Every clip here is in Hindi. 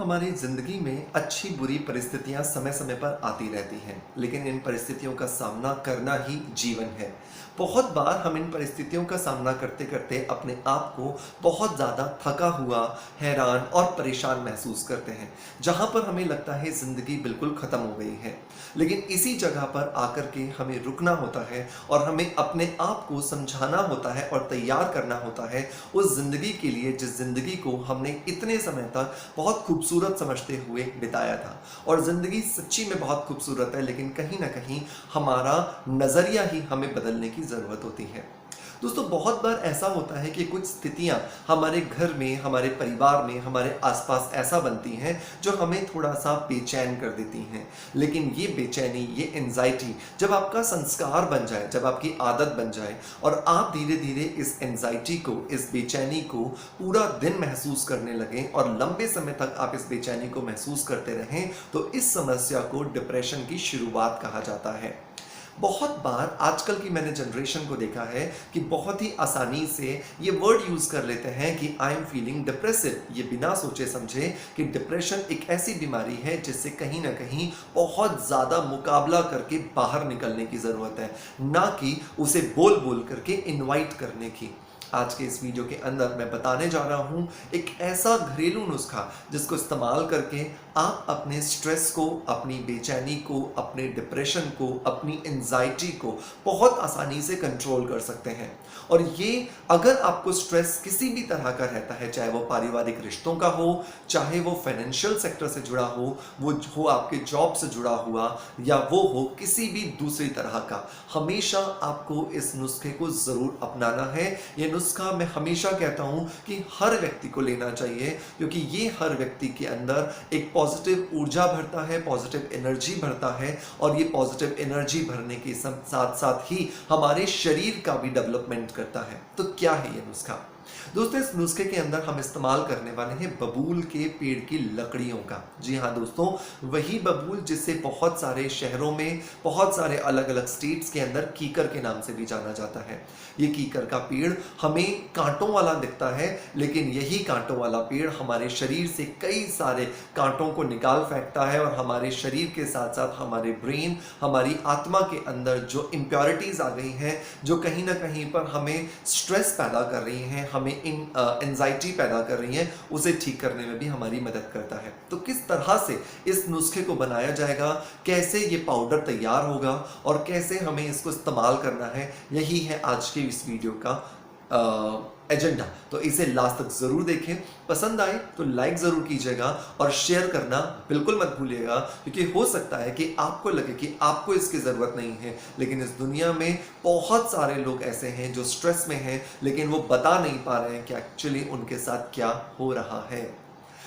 हमारी ज़िंदगी में अच्छी बुरी परिस्थितियाँ समय समय पर आती रहती हैं, लेकिन इन परिस्थितियों का सामना करना ही जीवन है। बहुत बार हम इन परिस्थितियों का सामना करते करते अपने आप को बहुत ज़्यादा थका हुआ, हैरान और परेशान महसूस करते हैं, जहाँ पर हमें लगता है ज़िंदगी बिल्कुल ख़त्म हो गई है। लेकिन इसी जगह पर आकर के हमें रुकना होता है और हमें अपने आप को समझाना होता है और तैयार करना होता है उस ज़िंदगी के लिए जिस ज़िंदगी को हमने इतने समय तक बहुत खूबसूरत समझते हुए बिताया था। और ज़िंदगी सच्ची में बहुत खूबसूरत है, लेकिन कहीं न कहीं हमारा नज़रिया ही हमें बदलने की ज़रूरत होती है। दोस्तों, बहुत बार ऐसा होता है कि कुछ स्थितियाँ हमारे घर में, हमारे परिवार में, हमारे आस-पास ऐसा बनती हैं जो हमें थोड़ा-सा बेचैन कर देती हैं। लेकिन ये बेचैनी, ये एंग्ज़ायटी जब आपका संस्कार बन जाए, जब आपकी आदत बन जाए और आप धीरे-धीरे इस एंग्ज़ायटी को, इस बेचैनी को पूरा दिन महसूस करने लगें और लंबे समय तक आप इस बेचैनी को महसूस करते रहें, तो इस समस्या को डिप्रेशन की शुरुआत कहा जाता है। बहुत बार आजकल की मैंने जनरेशन को देखा है कि बहुत ही आसानी से ये वर्ड यूज़ कर लेते हैं कि आई एम फीलिंग डिप्रेसिव, ये बिना सोचे समझे कि डिप्रेशन एक ऐसी बीमारी है जिससे कहीं न कहीं बहुत ज़्यादा मुकाबला करके बाहर निकलने की ज़रूरत है, ना कि उसे बोल-बोल करके इनवाइट करने की। आज के इस वीडियो के अंदर मैं बताने जा रहा हूँ एक ऐसा घरेलू नुस्खा जिसको इस्तेमाल करके आप अपने स्ट्रेस को, अपनी बेचैनी को, अपने डिप्रेशन को, अपनी एंजाइटी को बहुत आसानी से कंट्रोल कर सकते हैं। और ये अगर आपको स्ट्रेस किसी भी तरह का रहता है, चाहे वो पारिवारिक रिश्तों का हो, चाहे वो फाइनेंशियल सेक्टर से जुड़ा वो हो आपके जॉब से जुड़ा हुआ, या वो हो किसी भी दूसरी तरह का, हमेशा आपको इस नुस्खे को ज़रूर अपनाना है। ये नुस्खा मैं हमेशा कहता हूँ कि हर व्यक्ति को लेना चाहिए, क्योंकि ये हर व्यक्ति के अंदर एक पॉजिटिव ऊर्जा भरता है, पॉजिटिव एनर्जी भरता है, और ये पॉजिटिव एनर्जी भरने के साथ साथ ही हमारे शरीर का भी डेवलपमेंट करता है। तो क्या है ये नुस्खा? दोस्तों, इस नुस्खे के अंदर हम इस्तेमाल करने वाले हैं बबूल के पेड़ की लकड़ियों का। जी हाँ दोस्तों, वही बबूल जिसे बहुत सारे शहरों में, बहुत सारे अलग अलग स्टेट्स के अंदर कीकर के नाम से भी जाना जाता है। ये कीकर का पेड़ हमें कांटों वाला दिखता है, लेकिन यही कांटों वाला पेड़ हमारे शरीर से कई सारे कांटों को निकाल फेंकता है, और हमारे शरीर के साथ साथ हमारे ब्रेन, हमारी आत्मा के अंदर जो इम्प्योरिटीज़ आ गई हैं, जो कहीं ना कहीं पर हमें स्ट्रेस पैदा कर रही हैं, हमें एंजाइटी पैदा कर रही हैं, उसे ठीक करने में भी हमारी मदद करता है। तो किस तरह से इस नुस्खे को बनाया जाएगा, कैसे ये पाउडर तैयार होगा और कैसे हमें इसको इस्तेमाल करना है, यही है आज के इस वीडियो का एजेंडा। तो इसे लास्ट तक जरूर देखें। पसंद आए तो लाइक जरूर कीजिएगा और शेयर करना बिल्कुल मत भूलिएगा, क्योंकि हो सकता है कि आपको लगे कि आपको इसकी ज़रूरत नहीं है, लेकिन इस दुनिया में बहुत सारे लोग ऐसे हैं जो स्ट्रेस में हैं, लेकिन वो बता नहीं पा रहे हैं कि एक्चुअली उनके साथ क्या हो रहा है।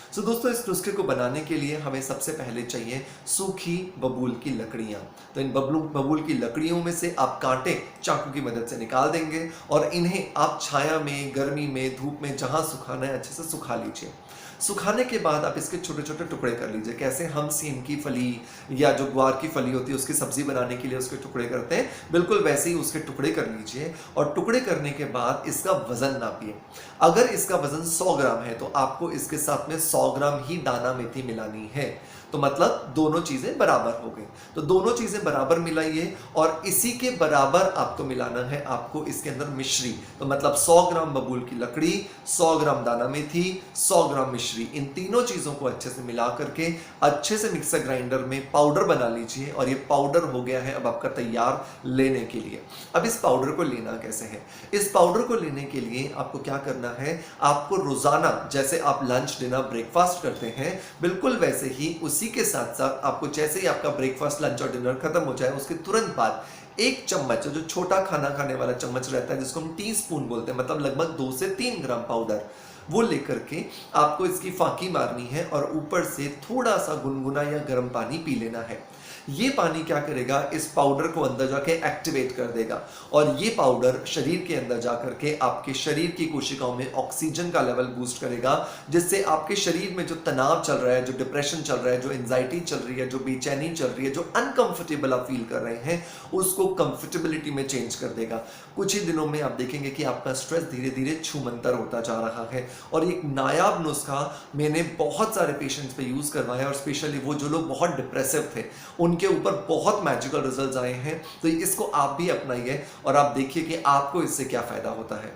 सो दोस्तों, इस नुस्खे को बनाने के लिए हमें सबसे पहले चाहिए सूखी बबूल की लकड़ियाँ। तो इन बबूल की लकड़ियों में से आप कांटे चाकू की मदद से निकाल देंगे, और इन्हें आप छाया में, गर्मी में, धूप में, जहाँ सुखाना है अच्छे से सुखा लीजिए। सुखाने के बाद आप इसके छोटे छोटे टुकड़े कर लीजिए। कैसे हम सेम की फली या जो ग्वार की फली होती है उसकी सब्जी बनाने के लिए उसके टुकड़े करते हैं, बिल्कुल वैसे ही उसके टुकड़े कर लीजिए। और टुकड़े करने के बाद इसका वजन नापिए। अगर इसका वजन 100 ग्राम है तो आपको इसके साथ में 100 ग्राम ही दाना मेथी मिलानी है। तो मतलब दोनों चीजें बराबर हो गई। तो दोनों चीजें बराबर मिलाइए, और इसी के बराबर आपको मिलाना है आपको इसके अंदर मिश्री। तो मतलब 100 ग्राम बबूल की लकड़ी, 100 ग्राम दाना मेथी, 100 ग्राम मिश्री, इन तीनों चीजों को अच्छे से मिला करके अच्छे से मिक्सर ग्राइंडर में पाउडर बना लीजिए। और ये पाउडर हो गया है अब आपका तैयार लेने के लिए। अब इस पाउडर को लेना कैसे है? इस पाउडर को लेने के लिए आपको क्या करना है, आपको रोजाना जैसे आप लंच, डिनर, ब्रेकफास्ट करते हैं, बिल्कुल वैसे ही उसी के साथ साथ आपको जैसे ही आपका ब्रेकफास्ट, लंच और डिनर खत्म हो जाए, उसके तुरंत बाद 1 चम्मच, जो छोटा खाना खाने वाला चम्मच रहता है जिसको हम टीस्पून बोलते हैं, मतलब लगभग 2 से 3 ग्राम पाउडर, वो लेकर के आपको इसकी फांकी मारनी है और ऊपर से थोड़ा सा गुनगुना या गर्म पानी पी लेना है। ये पानी क्या करेगा, इस पाउडर को अंदर जाके एक्टिवेट कर देगा, और ये पाउडर शरीर के अंदर जाकर के आपके शरीर की कोशिकाओं में ऑक्सीजन का लेवल बूस्ट करेगा, जिससे आपके शरीर में जो तनाव चल रहा है, जो डिप्रेशन चल रहा है, जो एंजाइटी चल रही है, जो बेचैनी चल रही है, जो अनकंफर्टेबल आप फील कर रहे हैं, उसको कंफर्टेबिलिटी में चेंज कर देगा। कुछ ही दिनों में आप देखेंगे कि आपका स्ट्रेस धीरे धीरे छूमंतर होता जा रहा है, और एक नायाब नुस्खा मैंने बहुत सारे पेशेंट्स पे यूज़ करवाया, और स्पेशली वो जो लोग बहुत डिप्रेसिव थे उनके ऊपर बहुत मैजिकल रिजल्ट्स आए हैं। तो इसको आप भी अपनाइए और आप देखिए कि आपको इससे क्या फ़ायदा होता है।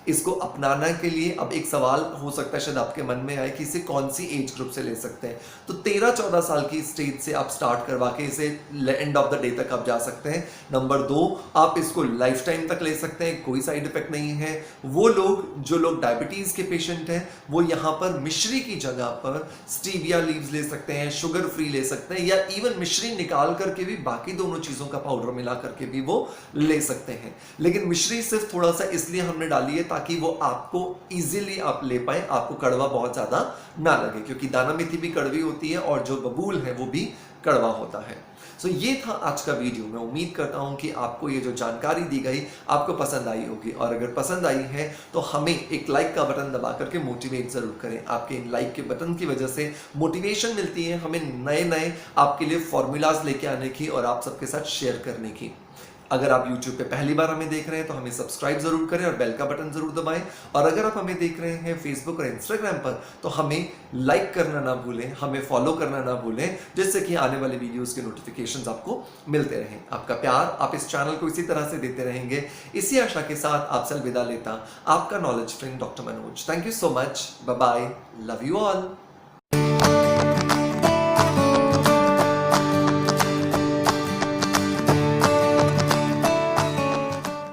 इसको अपनाने के लिए अब एक सवाल हो सकता है शायद आपके मन में आए कि इसे कौन सी एज ग्रुप से ले सकते हैं। तो 13-14 साल की स्टेज से आप स्टार्ट करवा के इसे एंड ऑफ द डे तक आप जा सकते हैं। नंबर 2, आप इसको लाइफ टाइम तक ले सकते हैं, कोई साइड इफेक्ट नहीं है। वो लोग जो लोग डायबिटीज़ के पेशेंट हैं वो यहाँ पर मिश्री की जगह पर स्टीविया लीव्स ले सकते हैं, शुगर फ्री ले सकते हैं, या इवन मिश्री निकाल करके भी बाकी दोनों चीज़ों का पाउडर मिला करके भी वो ले सकते हैं। लेकिन मिश्री सिर्फ थोड़ा सा इसलिए हमने डाली है ताकि वो आपको इजीली आप ले पाए, आपको कड़वा बहुत ज्यादा ना लगे, क्योंकि दाना मेथी भी कड़वी होती है और जो बबूल है वो भी कड़वा होता है। सो ये था आज का वीडियो। मैं उम्मीद करता हूं कि आपको ये जो जानकारी दी गई आपको पसंद आई होगी, और अगर पसंद आई है तो हमें एक लाइक का बटन दबा करके मोटिवेट जरूर करें। आपके इन लाइक के बटन की वजह से मोटिवेशन मिलती है हमें नए नए आपके लिए फॉर्मूलाज लेके आने की और आप सबके साथ शेयर करने की। अगर आप YouTube पे पहली बार हमें देख रहे हैं तो हमें सब्सक्राइब जरूर करें और बेल का बटन जरूर दबाएं, और अगर आप हमें देख रहे हैं फेसबुक और इंस्टाग्राम पर तो हमें लाइक करना ना भूलें, हमें फॉलो करना ना भूलें, जिससे कि आने वाले वीडियोस के नोटिफिकेशंस आपको मिलते रहें। आपका प्यार आप इस चैनल को इसी तरह से देते रहेंगे, इसी आशा के साथ आपसे अलविदा लेता आपका knowledge friend doctor Manoj. Thank you so much, bye bye, love you all.